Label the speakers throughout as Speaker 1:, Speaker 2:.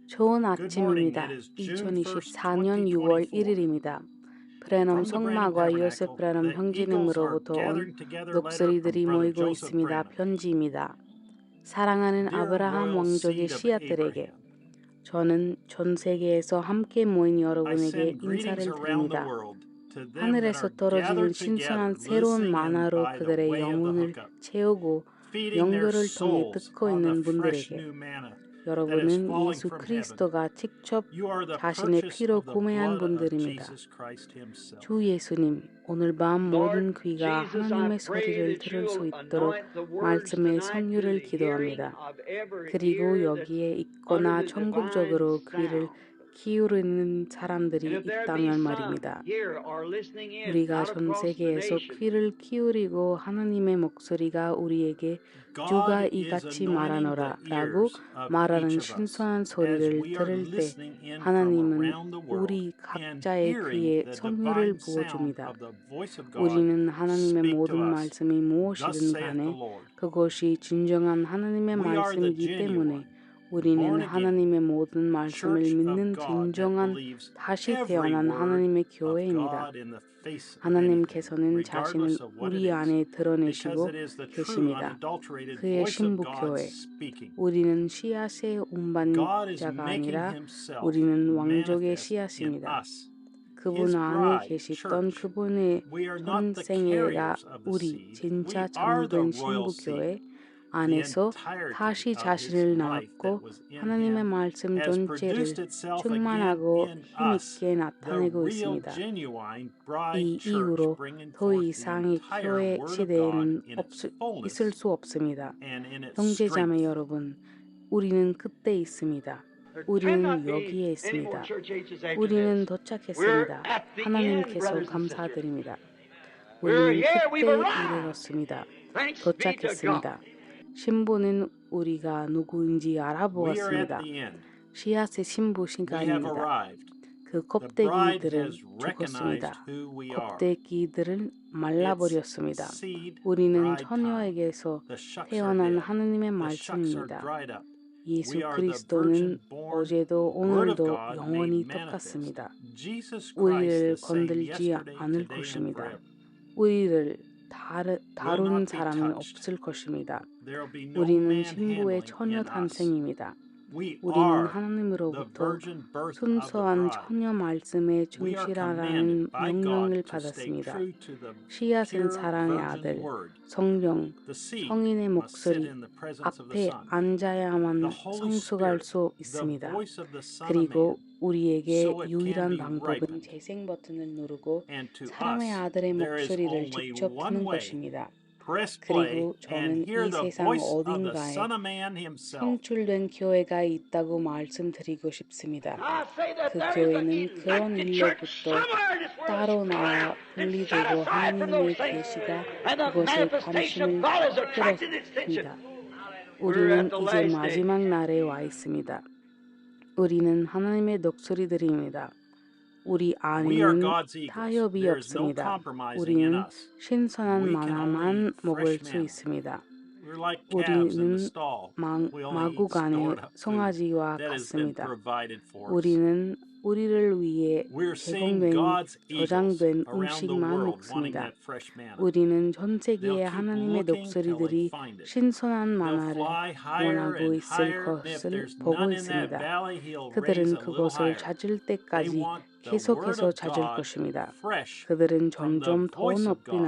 Speaker 1: 좋은
Speaker 2: Good morning. It
Speaker 1: 아침입니다.
Speaker 2: is June 1st,
Speaker 1: 2024년 6월
Speaker 2: 2024.
Speaker 1: 1일입니다. 브레넘
Speaker 2: From the Branham
Speaker 1: 성막과 요셉
Speaker 2: Tabernacle,
Speaker 1: 브레넘
Speaker 2: the Eagles are
Speaker 1: 형제님으로부터 온
Speaker 2: gathering together letter from
Speaker 1: 녹슬이들이
Speaker 2: Brother
Speaker 1: 모이고
Speaker 2: Joseph
Speaker 1: 있습니다.
Speaker 2: Branham.
Speaker 1: 편지입니다. 사랑하는
Speaker 2: Dear
Speaker 1: 아브라함
Speaker 2: royal
Speaker 1: 왕족의
Speaker 2: seed of
Speaker 1: 씨앗들에게
Speaker 2: Abraham,
Speaker 1: 저는 전 세계에서 함께 모인
Speaker 2: I
Speaker 1: 여러분에게
Speaker 2: send greetings
Speaker 1: 인사를
Speaker 2: around the
Speaker 1: 드립니다.
Speaker 2: world to them that
Speaker 1: 하늘에서
Speaker 2: are
Speaker 1: 떨어지는
Speaker 2: gathered together,
Speaker 1: 신선한 새로운
Speaker 2: listening in
Speaker 1: 만화로
Speaker 2: by the
Speaker 1: 그들의
Speaker 2: way of the
Speaker 1: 영혼을
Speaker 2: hookup,
Speaker 1: 채우고
Speaker 2: feeding their
Speaker 1: 연결을 통해
Speaker 2: souls
Speaker 1: 듣고
Speaker 2: on the
Speaker 1: 있는
Speaker 2: fresh
Speaker 1: 분들에게
Speaker 2: new manna that is
Speaker 1: 여러분은
Speaker 2: falling
Speaker 1: 예수
Speaker 2: from heaven.
Speaker 1: 그리스도가 직접
Speaker 2: You are the
Speaker 1: 자신의
Speaker 2: purchase
Speaker 1: 피로
Speaker 2: of the
Speaker 1: 구매한
Speaker 2: blood of
Speaker 1: 분들입니다.
Speaker 2: Jesus Christ himself.
Speaker 1: 주 예수님, 오늘 밤 모든
Speaker 3: Lord
Speaker 1: 귀가
Speaker 3: Jesus, I
Speaker 1: 하나님의
Speaker 3: pray
Speaker 1: 소리를
Speaker 3: that
Speaker 1: 들을 수
Speaker 3: you'll
Speaker 1: 있도록
Speaker 3: anoint the words
Speaker 1: 말씀의
Speaker 3: tonight to
Speaker 1: 성유를
Speaker 3: the hearing
Speaker 1: 기도합니다.
Speaker 3: of every
Speaker 1: 그리고
Speaker 3: ear that's
Speaker 1: 여기에
Speaker 3: under
Speaker 1: 있거나
Speaker 3: the divine
Speaker 1: 천국적으로 귀를
Speaker 3: sound.
Speaker 1: 기울이는
Speaker 3: And
Speaker 1: 사람들이
Speaker 3: if there be
Speaker 1: 있다면
Speaker 3: some
Speaker 1: 말입니다.
Speaker 3: here or listening in,
Speaker 1: 우리가
Speaker 3: not
Speaker 1: 전
Speaker 3: across the
Speaker 1: 세계에서
Speaker 3: nation,
Speaker 1: 귀를 기울이고 하나님의 목소리가 우리에게 주가
Speaker 2: God is
Speaker 1: 이같이
Speaker 2: anointing the
Speaker 1: 말하노라 라고
Speaker 2: ears of
Speaker 1: 말하는
Speaker 2: each of us
Speaker 1: 신선한
Speaker 2: as
Speaker 1: 소리를
Speaker 2: we are
Speaker 1: 들을 때
Speaker 2: listening in from
Speaker 1: 하나님은
Speaker 2: around the world
Speaker 1: 우리
Speaker 2: and
Speaker 1: 각자의
Speaker 2: hearing
Speaker 1: 귀에
Speaker 2: the
Speaker 1: 성유를
Speaker 2: divine sound
Speaker 1: 부어줍니다.
Speaker 2: of the voice of God
Speaker 1: 우리는 하나님의
Speaker 2: speak to
Speaker 1: 모든
Speaker 2: us.
Speaker 1: 말씀이
Speaker 2: Thus
Speaker 1: 무엇이든
Speaker 2: saith the
Speaker 1: 간에
Speaker 2: Lord.
Speaker 1: 그것이 진정한 하나님의
Speaker 2: We are the
Speaker 1: 말씀이기 때문에
Speaker 2: genuine,
Speaker 1: 우리는
Speaker 2: born again
Speaker 1: 하나님의 모든 말씀을
Speaker 2: church of
Speaker 1: 믿는
Speaker 2: God that
Speaker 1: 진정한
Speaker 2: believes
Speaker 1: 다시
Speaker 2: every
Speaker 1: 태어난
Speaker 2: word
Speaker 1: 하나님의
Speaker 2: of
Speaker 1: 교회입니다.
Speaker 2: God in the face of anything,
Speaker 1: 하나님께서는 자신을
Speaker 2: regardless of what it
Speaker 1: 우리
Speaker 2: is,
Speaker 1: 안에
Speaker 2: because
Speaker 1: 드러내시고
Speaker 2: it is the true,
Speaker 1: 계십니다.
Speaker 2: unadulterated
Speaker 1: 그의
Speaker 2: voice of
Speaker 1: 신부
Speaker 2: God
Speaker 1: 교회,
Speaker 2: speaking.
Speaker 1: 우리는 씨앗의
Speaker 2: God is
Speaker 1: 운반자가
Speaker 2: making
Speaker 1: 아니라
Speaker 2: himself
Speaker 1: 우리는 왕족의
Speaker 2: manifest in
Speaker 1: 씨앗입니다.
Speaker 2: us,
Speaker 1: 그분
Speaker 2: his
Speaker 1: 안에
Speaker 2: bride,
Speaker 1: 계시던
Speaker 2: church.
Speaker 1: 그분의
Speaker 2: We are not the
Speaker 1: 현생애가
Speaker 2: carriers of the
Speaker 1: 우리
Speaker 2: seed.
Speaker 1: 진짜
Speaker 2: We are the
Speaker 1: 참된
Speaker 2: royal
Speaker 1: 신부
Speaker 2: seed,
Speaker 1: 교회
Speaker 2: the
Speaker 1: 안에서
Speaker 2: entirety
Speaker 1: 다시
Speaker 2: of his
Speaker 1: 자신을
Speaker 2: life that
Speaker 1: 낳았고
Speaker 2: was in
Speaker 1: 하나님의
Speaker 2: him
Speaker 1: 말씀
Speaker 2: has
Speaker 1: 전체를
Speaker 2: produced itself again
Speaker 1: 충만하고
Speaker 2: in us,
Speaker 1: 힘있게
Speaker 2: the
Speaker 1: 나타내고
Speaker 2: real
Speaker 1: 있습니다.
Speaker 2: genuine bride
Speaker 1: 이
Speaker 2: church,
Speaker 1: 이후로
Speaker 2: bringing
Speaker 1: 더
Speaker 2: forth the
Speaker 1: 이상의
Speaker 2: entire
Speaker 1: 교회
Speaker 2: word of God
Speaker 1: 시대에는
Speaker 2: in its
Speaker 1: 있을
Speaker 2: fullness
Speaker 1: 수 없습니다.
Speaker 2: and in its
Speaker 1: 형제자매
Speaker 2: strength.
Speaker 1: 여러분, 우리는 그때 있습니다.
Speaker 3: there
Speaker 1: 우리는
Speaker 3: cannot be
Speaker 1: 여기에
Speaker 3: any more
Speaker 1: 있습니다.
Speaker 3: church ages after
Speaker 1: 우리는
Speaker 3: this. We're
Speaker 1: 도착했습니다.
Speaker 3: at the end,
Speaker 1: 하나님께서
Speaker 3: brothers and sisters.
Speaker 1: 감사드립니다.
Speaker 3: We're
Speaker 1: 우리는
Speaker 3: here, we've
Speaker 1: 그때에
Speaker 3: arrived.
Speaker 1: 이르렀습니다.
Speaker 3: Thanks be to God.
Speaker 1: 도착했습니다. 신부는 우리가 누구인지
Speaker 2: We are at
Speaker 1: 알아보았습니다.
Speaker 2: the end.
Speaker 1: 씨앗의 신부
Speaker 2: We have
Speaker 1: 시간입니다.
Speaker 2: arrived.
Speaker 1: 그
Speaker 2: The bride
Speaker 1: 껍데기들은
Speaker 2: has recognized
Speaker 1: 죽었습니다.
Speaker 2: who we are.
Speaker 1: 껍데기들은
Speaker 2: It's
Speaker 1: 말라버렸습니다.
Speaker 2: seed
Speaker 1: 우리는
Speaker 2: bride time.
Speaker 1: 처녀에게서
Speaker 2: The shucks are
Speaker 1: 태어난
Speaker 2: dead.
Speaker 1: 하나님의
Speaker 2: The shucks are
Speaker 1: 말씀입니다.
Speaker 2: dried up.
Speaker 1: 예수
Speaker 2: We are the
Speaker 1: 그리스도는
Speaker 2: virgin born
Speaker 1: 어제도
Speaker 2: Word of
Speaker 1: 오늘도
Speaker 2: God
Speaker 1: 영원히
Speaker 2: made manifest.
Speaker 1: 똑같습니다.
Speaker 2: Jesus Christ
Speaker 1: 우리를
Speaker 2: the same
Speaker 1: 건들지
Speaker 2: yesterday,
Speaker 1: 않을
Speaker 2: today, and
Speaker 1: 것입니다.
Speaker 2: forever.
Speaker 1: 우리를
Speaker 2: Will
Speaker 1: 다룬
Speaker 2: not be
Speaker 1: 사람은
Speaker 2: touched.
Speaker 1: 없을 것입니다.
Speaker 2: There will be no
Speaker 1: 우리는
Speaker 2: man
Speaker 1: 신부의
Speaker 2: handling
Speaker 1: 처녀
Speaker 2: in us.
Speaker 1: 탄생입니다.
Speaker 2: We
Speaker 1: 우리는
Speaker 2: are the
Speaker 1: 하나님으로부터
Speaker 2: virgin birth of the
Speaker 1: 순수한
Speaker 2: bride.
Speaker 1: 처녀 말씀에
Speaker 2: We are
Speaker 1: 충실하라는
Speaker 2: commanded by
Speaker 1: 명령을
Speaker 2: God to stay
Speaker 1: 받았습니다.
Speaker 2: true to the
Speaker 1: 씨앗은
Speaker 2: pure
Speaker 1: 사랑의
Speaker 2: virgin
Speaker 1: 아들,
Speaker 2: word.
Speaker 1: 성령,
Speaker 2: The seed
Speaker 1: 성인의
Speaker 2: must sit
Speaker 1: 목소리
Speaker 2: in the presence of the
Speaker 1: 앞에
Speaker 2: Son.
Speaker 1: 앉아야만
Speaker 2: The Holy
Speaker 1: 성숙할
Speaker 2: Spirit,
Speaker 1: 수
Speaker 2: the
Speaker 1: 있습니다.
Speaker 2: voice of the Son of
Speaker 1: 그리고
Speaker 2: Man,
Speaker 1: 우리에게
Speaker 2: so it can
Speaker 1: 유일한
Speaker 2: be
Speaker 1: 방법은
Speaker 2: ripened.
Speaker 1: 재생 버튼을 누르고
Speaker 2: And to
Speaker 1: 사람의
Speaker 2: us,
Speaker 1: 아들의
Speaker 2: there is
Speaker 1: 목소리를
Speaker 2: only
Speaker 1: 직접
Speaker 2: one
Speaker 1: 듣는
Speaker 2: way.
Speaker 1: 것입니다.
Speaker 2: Press play
Speaker 1: 그리고
Speaker 2: and
Speaker 1: 저는
Speaker 2: hear
Speaker 1: 이
Speaker 2: the
Speaker 1: 세상
Speaker 2: voice of the
Speaker 1: 어딘가에
Speaker 2: Son of Man himself.
Speaker 1: 창출된 교회가 있다고 말씀드리고 싶습니다.
Speaker 3: I say that
Speaker 1: 그
Speaker 3: there is
Speaker 1: 교회는
Speaker 3: an
Speaker 1: 그런
Speaker 3: elected church
Speaker 1: 일로부터
Speaker 3: somewhere in this world
Speaker 1: 따로
Speaker 3: that's
Speaker 1: 나와
Speaker 3: proud and set
Speaker 1: 분리되고
Speaker 3: aside from
Speaker 1: 하나님의
Speaker 3: those things.
Speaker 1: 계시가
Speaker 3: And the
Speaker 1: 그것에
Speaker 3: manifestation of
Speaker 1: 관심을
Speaker 3: God has attracted its attention.
Speaker 1: 끌었습니다.
Speaker 3: We're
Speaker 1: 우리는
Speaker 3: at the
Speaker 1: 이제
Speaker 3: last
Speaker 1: 마지막
Speaker 3: days.
Speaker 1: 날에 와 있습니다. 우리는 하나님의 녹소리들입니다. 우리
Speaker 2: We are
Speaker 1: 안에는
Speaker 2: God's eagles.
Speaker 1: 타협이
Speaker 2: There is no
Speaker 1: 없습니다.
Speaker 2: compromising in
Speaker 1: 우리는
Speaker 2: us.
Speaker 1: 신선한
Speaker 2: We can only
Speaker 1: 만화만
Speaker 2: eat
Speaker 1: 먹을
Speaker 2: fresh
Speaker 1: 수
Speaker 2: manna.
Speaker 1: 있습니다.
Speaker 2: We're like calves in the
Speaker 1: 우리는
Speaker 2: stall. We only eat
Speaker 1: 마구간의
Speaker 2: stored up food
Speaker 1: 송아지와
Speaker 2: that has been
Speaker 1: 같습니다.
Speaker 2: provided for us.
Speaker 1: 우리는 우리를 위해
Speaker 2: We're seeing
Speaker 1: 제공된
Speaker 2: God's eagles
Speaker 1: 저장된
Speaker 2: around the
Speaker 1: 음식만
Speaker 2: world wanting
Speaker 1: 먹습니다.
Speaker 2: that fresh manna.
Speaker 1: 우리는 전 세계의
Speaker 2: They'll keep
Speaker 1: 하나님의
Speaker 2: looking till they
Speaker 1: 녹소리들이
Speaker 2: find it.
Speaker 1: 신선한
Speaker 2: They'll
Speaker 1: 만화를
Speaker 2: fly higher
Speaker 1: 원하고
Speaker 2: and
Speaker 1: 있을
Speaker 2: higher. And if
Speaker 1: 것을
Speaker 2: there's
Speaker 1: 보고
Speaker 2: none in that
Speaker 1: 있습니다.
Speaker 2: valley, he'll raise
Speaker 1: 그들은
Speaker 2: a little
Speaker 1: 그것을
Speaker 2: higher.
Speaker 1: 찾을
Speaker 2: They
Speaker 1: 때까지
Speaker 2: want the word
Speaker 1: 계속해서
Speaker 2: of
Speaker 1: 찾을
Speaker 2: God
Speaker 1: 것입니다.
Speaker 2: fresh
Speaker 1: 그들은
Speaker 2: from the
Speaker 1: 점점 더
Speaker 2: voice of
Speaker 1: 높이
Speaker 2: God.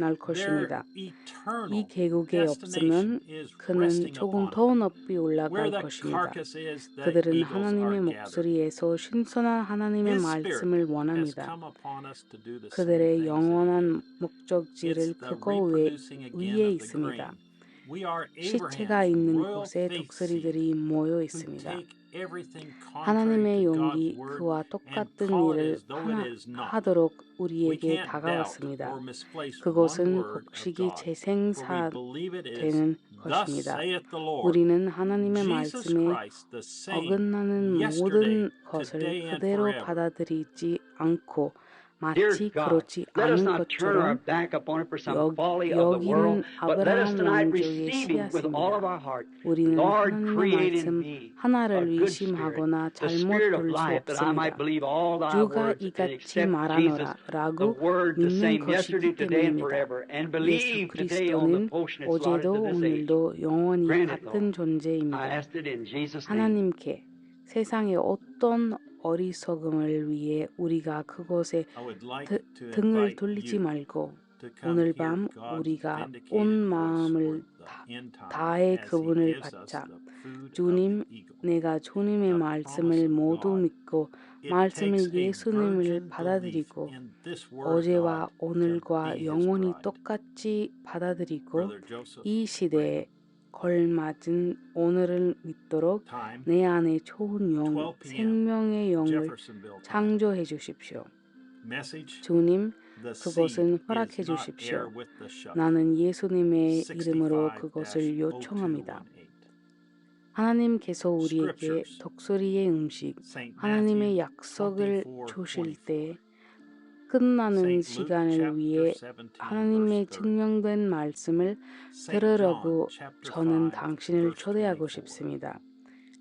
Speaker 1: 날
Speaker 2: Their
Speaker 1: 것입니다. 이
Speaker 2: eternal
Speaker 1: 계곡에 없으면
Speaker 2: destination is
Speaker 1: 그는
Speaker 2: resting
Speaker 1: 조금
Speaker 2: upon it.
Speaker 1: 더 높이
Speaker 2: Where
Speaker 1: 올라갈
Speaker 2: the
Speaker 1: 것입니다.
Speaker 2: carcass is, the
Speaker 1: 그들은
Speaker 2: eagles are
Speaker 1: 하나님의
Speaker 2: gathered.
Speaker 1: 목소리에서 신선한 하나님의
Speaker 2: His Spirit
Speaker 1: 말씀을
Speaker 2: has
Speaker 1: 원합니다.
Speaker 2: come upon us to do the same
Speaker 1: 그들의
Speaker 2: things that
Speaker 1: 영원한
Speaker 2: He did.
Speaker 1: 목적지를
Speaker 2: It's the
Speaker 1: 그거
Speaker 2: reproducing again
Speaker 1: 위에
Speaker 2: of the
Speaker 1: 있습니다.
Speaker 2: grain. We are
Speaker 1: 시체가
Speaker 2: Abraham's
Speaker 1: 있는
Speaker 2: royal
Speaker 1: 곳에
Speaker 2: faith seed
Speaker 1: 독수리들이 모여
Speaker 2: who
Speaker 1: 있습니다.
Speaker 2: take everything contrary
Speaker 1: 하나님의
Speaker 2: to God's
Speaker 1: 용기
Speaker 2: word
Speaker 1: 그와
Speaker 2: and
Speaker 1: 똑같은
Speaker 2: call it
Speaker 1: 일을
Speaker 2: as though it is not.
Speaker 1: 하도록
Speaker 2: We
Speaker 1: 우리에게
Speaker 2: can't doubt
Speaker 1: 다가왔습니다.
Speaker 2: or misplace one
Speaker 1: 그것은
Speaker 2: word of
Speaker 1: 곡식이
Speaker 2: God, for we believe it is
Speaker 1: 재생되는
Speaker 2: thus
Speaker 1: 것입니다.
Speaker 2: saith the Lord.
Speaker 1: 우리는 하나님의
Speaker 2: Jesus
Speaker 1: 말씀에
Speaker 2: Christ, the same
Speaker 1: 어긋나는
Speaker 2: yesterday,
Speaker 1: 모든 것을
Speaker 2: today, and
Speaker 1: 그대로
Speaker 2: forever.
Speaker 1: 받아들이지 않고 마치
Speaker 4: God,
Speaker 1: 그렇지
Speaker 4: let us
Speaker 1: 않은
Speaker 4: not turn our
Speaker 1: 것처럼
Speaker 4: back upon it for some folly of the
Speaker 1: 여기는
Speaker 4: world, but let us
Speaker 1: 아브라함
Speaker 4: tonight
Speaker 1: 왕조의
Speaker 4: receive Him with all of
Speaker 1: 씨앗입니다.
Speaker 4: our heart.
Speaker 1: 우리는
Speaker 4: Lord,
Speaker 1: 하나님의
Speaker 4: create in
Speaker 1: 말씀
Speaker 4: me a
Speaker 1: 하나를
Speaker 4: good spirit,
Speaker 1: 의심하거나
Speaker 4: the
Speaker 1: 잘못
Speaker 4: spirit of
Speaker 1: 볼 수
Speaker 4: life, that I might
Speaker 1: 없습니다.
Speaker 4: believe all Thy
Speaker 1: 주가
Speaker 4: words and
Speaker 1: 이같이
Speaker 4: accept Jesus,
Speaker 1: 말하노라
Speaker 4: the
Speaker 1: 라고
Speaker 4: Word the
Speaker 1: 믿는
Speaker 4: same
Speaker 1: 것이기
Speaker 4: yesterday, today, and
Speaker 1: 때문입니다.
Speaker 4: forever, and
Speaker 1: 예수
Speaker 4: believe today on the
Speaker 1: 그리스도는
Speaker 4: potion that's slotted
Speaker 1: 어제도
Speaker 4: to this age.
Speaker 1: 오늘도 영원히
Speaker 4: Grant it,
Speaker 1: 같은
Speaker 4: Lord. I
Speaker 1: 존재입니다.
Speaker 4: asked it in Jesus' name.
Speaker 1: 하나님께 세상의 어떤 어리석음을 위해 우리가 그곳에
Speaker 2: I would like to
Speaker 1: 등을
Speaker 2: invite
Speaker 1: 돌리지
Speaker 2: you
Speaker 1: 말고
Speaker 2: to come
Speaker 1: 오늘
Speaker 2: hear
Speaker 1: 밤
Speaker 2: God's
Speaker 1: 우리가
Speaker 2: vindicated
Speaker 1: 온
Speaker 2: voice
Speaker 1: 마음을
Speaker 2: for the end time
Speaker 1: 다해
Speaker 2: as He
Speaker 1: 그분을
Speaker 2: gives us
Speaker 1: 받자.
Speaker 2: the food of
Speaker 1: 주님,
Speaker 2: the eagle.
Speaker 1: 내가 주님의
Speaker 2: The
Speaker 1: 말씀을
Speaker 2: promise of
Speaker 1: 모두
Speaker 2: God.
Speaker 1: 믿고
Speaker 2: It
Speaker 1: 말씀을
Speaker 2: takes a
Speaker 1: 예수님을
Speaker 2: virgin belief
Speaker 1: 받아들이고
Speaker 2: in this word of
Speaker 1: 어제와
Speaker 2: God to
Speaker 1: 오늘과
Speaker 2: be His
Speaker 1: 영원히
Speaker 2: bride.
Speaker 1: 똑같이 받아들이고
Speaker 2: Brother Joseph,
Speaker 1: 이 시대에 걸맞은 오늘을 믿도록
Speaker 2: time
Speaker 1: 내 안에 좋은 영,
Speaker 2: 12 p.m.
Speaker 1: 생명의 영을
Speaker 2: Jeffersonville time.
Speaker 1: 창조해 주십시오.
Speaker 2: Message:
Speaker 1: 주님,
Speaker 2: The
Speaker 1: 그것은
Speaker 2: seed
Speaker 1: 허락해
Speaker 2: is not
Speaker 1: 주십시오.
Speaker 2: air with the shuck.
Speaker 1: 나는 예수님의 이름으로 그것을 요청합니다.
Speaker 2: 65-0218.
Speaker 1: 하나님께서 우리에게
Speaker 2: Scriptures.
Speaker 1: 독수리의 음식,
Speaker 2: Saint
Speaker 1: 하나님의
Speaker 2: Matthew
Speaker 1: 약속을
Speaker 2: 24:24.
Speaker 1: 주실 때 끝나는
Speaker 2: Saint Luke
Speaker 1: 시간을
Speaker 2: chapter
Speaker 1: 위해
Speaker 2: 17
Speaker 1: 하나님의
Speaker 2: verse 30.
Speaker 1: 증명된 말씀을
Speaker 2: Saint
Speaker 1: 들으려고
Speaker 2: John chapter
Speaker 1: 저는
Speaker 2: 5
Speaker 1: 당신을
Speaker 2: verse
Speaker 1: 초대하고
Speaker 2: 24.
Speaker 1: 싶습니다.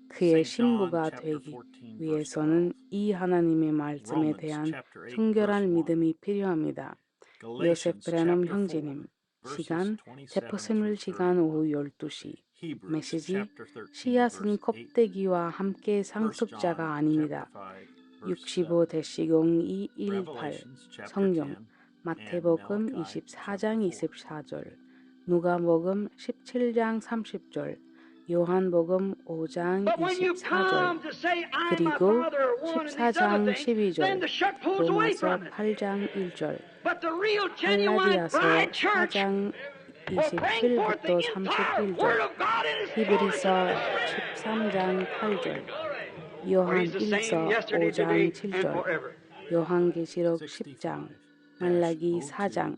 Speaker 1: 그의
Speaker 2: Saint John
Speaker 1: 신부가
Speaker 2: chapter
Speaker 1: 되기
Speaker 2: 14 verse
Speaker 1: 위해서는
Speaker 2: 12.
Speaker 1: 이 하나님의 말씀에
Speaker 2: Romans
Speaker 1: 대한
Speaker 2: chapter 8 verse
Speaker 1: 순결한
Speaker 2: 1.
Speaker 1: 믿음이 필요합니다. 요셉
Speaker 2: Galatians
Speaker 1: 브레넘
Speaker 2: chapter 4
Speaker 1: 형제님,
Speaker 2: verses
Speaker 1: 시간
Speaker 2: 27
Speaker 1: 제퍼슨윌
Speaker 2: through
Speaker 1: 시간
Speaker 2: 31.
Speaker 1: 오후 12시.
Speaker 2: Hebrews
Speaker 1: 메시지
Speaker 2: chapter 13
Speaker 1: 씨앗은
Speaker 2: verse 8.
Speaker 1: kop대기와 함께
Speaker 2: 1 John
Speaker 1: 상속자가 아닙니다.
Speaker 2: chapter 5 verse 7.
Speaker 1: 65-218
Speaker 2: Revelations chapter
Speaker 1: 성경
Speaker 2: 10 and
Speaker 1: 마태복음
Speaker 2: Malachi
Speaker 1: 24장
Speaker 2: chapter 4.
Speaker 1: 24절 누가복음 17장 30절 요한복음 5장
Speaker 4: But when you
Speaker 1: 24절
Speaker 4: come to say, I'm my
Speaker 1: 그리고
Speaker 4: Father or one of these other
Speaker 1: 14장
Speaker 4: things, then
Speaker 1: 12절
Speaker 4: the shuck pulls away
Speaker 1: 로마서
Speaker 4: from it.
Speaker 1: 8장 1절
Speaker 4: But the real, genuine
Speaker 1: 갈라디아서
Speaker 4: bride church
Speaker 1: 4장
Speaker 4: will bring forth the
Speaker 1: 27부터
Speaker 4: entire
Speaker 1: 31절
Speaker 4: Word of God in His
Speaker 1: 히브리서
Speaker 4: fullness.
Speaker 1: 13장 8절
Speaker 4: For
Speaker 1: 요한
Speaker 4: He's the same
Speaker 1: 1서
Speaker 4: yesterday,
Speaker 1: 5장
Speaker 4: today, and
Speaker 1: 7절
Speaker 4: forever.
Speaker 1: 요한계시록 10장
Speaker 2: 65-0218.
Speaker 1: 말라기 4장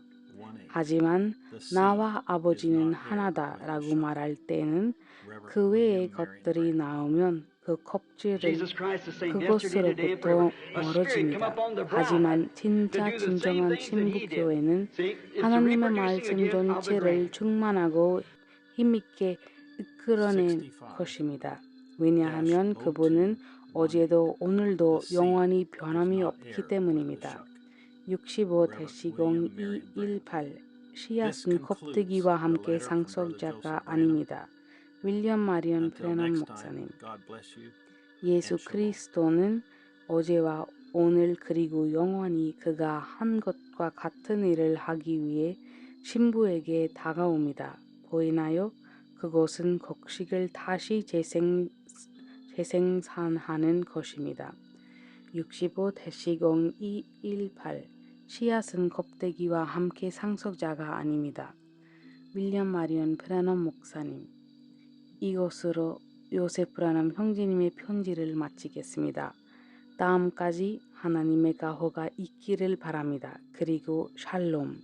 Speaker 1: 하지만 나와 아버지는 하나다 라고 말할 때는 그 외의 것들이 나오면 그 껍질은
Speaker 4: Jesus Christ the same yesterday, today, and
Speaker 1: 그것으로부터
Speaker 4: forever. A spirit come
Speaker 1: 멀어집니다.
Speaker 4: upon the
Speaker 1: 하지만
Speaker 4: bride to
Speaker 1: 진짜
Speaker 4: do the same
Speaker 1: 진정한
Speaker 4: things that He did.
Speaker 1: 신부교회는
Speaker 4: See, it's the
Speaker 1: 하나님의
Speaker 4: reproducing
Speaker 1: 말씀
Speaker 4: again of the
Speaker 1: 전체를
Speaker 4: grain.
Speaker 1: 충만하고 힘있게 이끌어낸 것입니다. 왜냐하면 그분은 어제도 오늘도 영원히 변함이 없기 때문입니다. 65-0218 씨앗은 껍데기와 함께 상속자가 아닙니다. 윌리엄 마리언
Speaker 2: Until
Speaker 1: 브레넘
Speaker 2: next time,
Speaker 1: 목사님,
Speaker 2: God bless you.
Speaker 1: 예수
Speaker 2: and shalom.
Speaker 1: 그리스도는 어제와 오늘 그리고 영원히 그가 한 것과 같은 일을 하기 위해 신부에게 다가옵니다. 보이나요? 그것은 곡식을 다시 재생산하는 것입니다. 65-0218 씨앗은 껍데기와 함께 상속자가 아닙니다. 윌리엄 마리언 브레넘 목사님, 이것으로 요셉 브라넘 형제님의 편지를 마치겠습니다. 다음까지 하나님의 가호가 있기를 바랍니다. 그리고 샬롬.